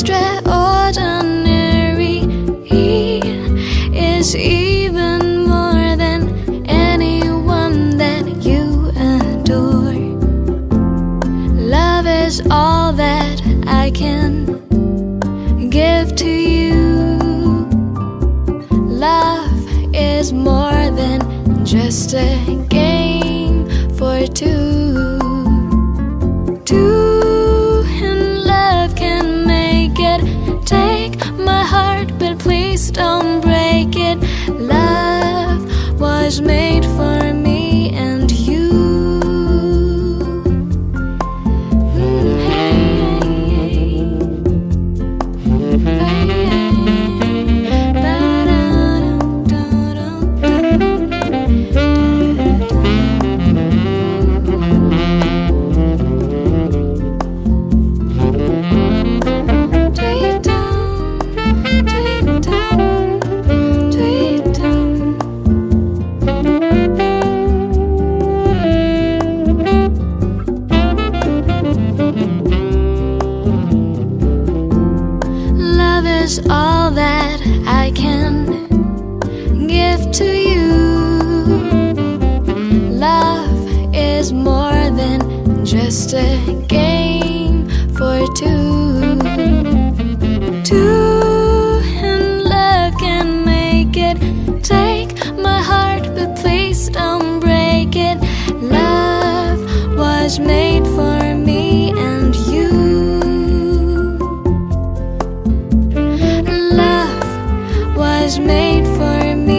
extraordinary. He is even more than anyone that you adore. Love is all that I can give to you. Love is more than just a game for two. Two in love can make it. Take my heart, but please don't break it. Love was made for me and you. Is all that I can give to you. Love is more than just a game for two. Two in love can make it. Take my heart, but please don't break it. Love was made for me and you. Was made for me.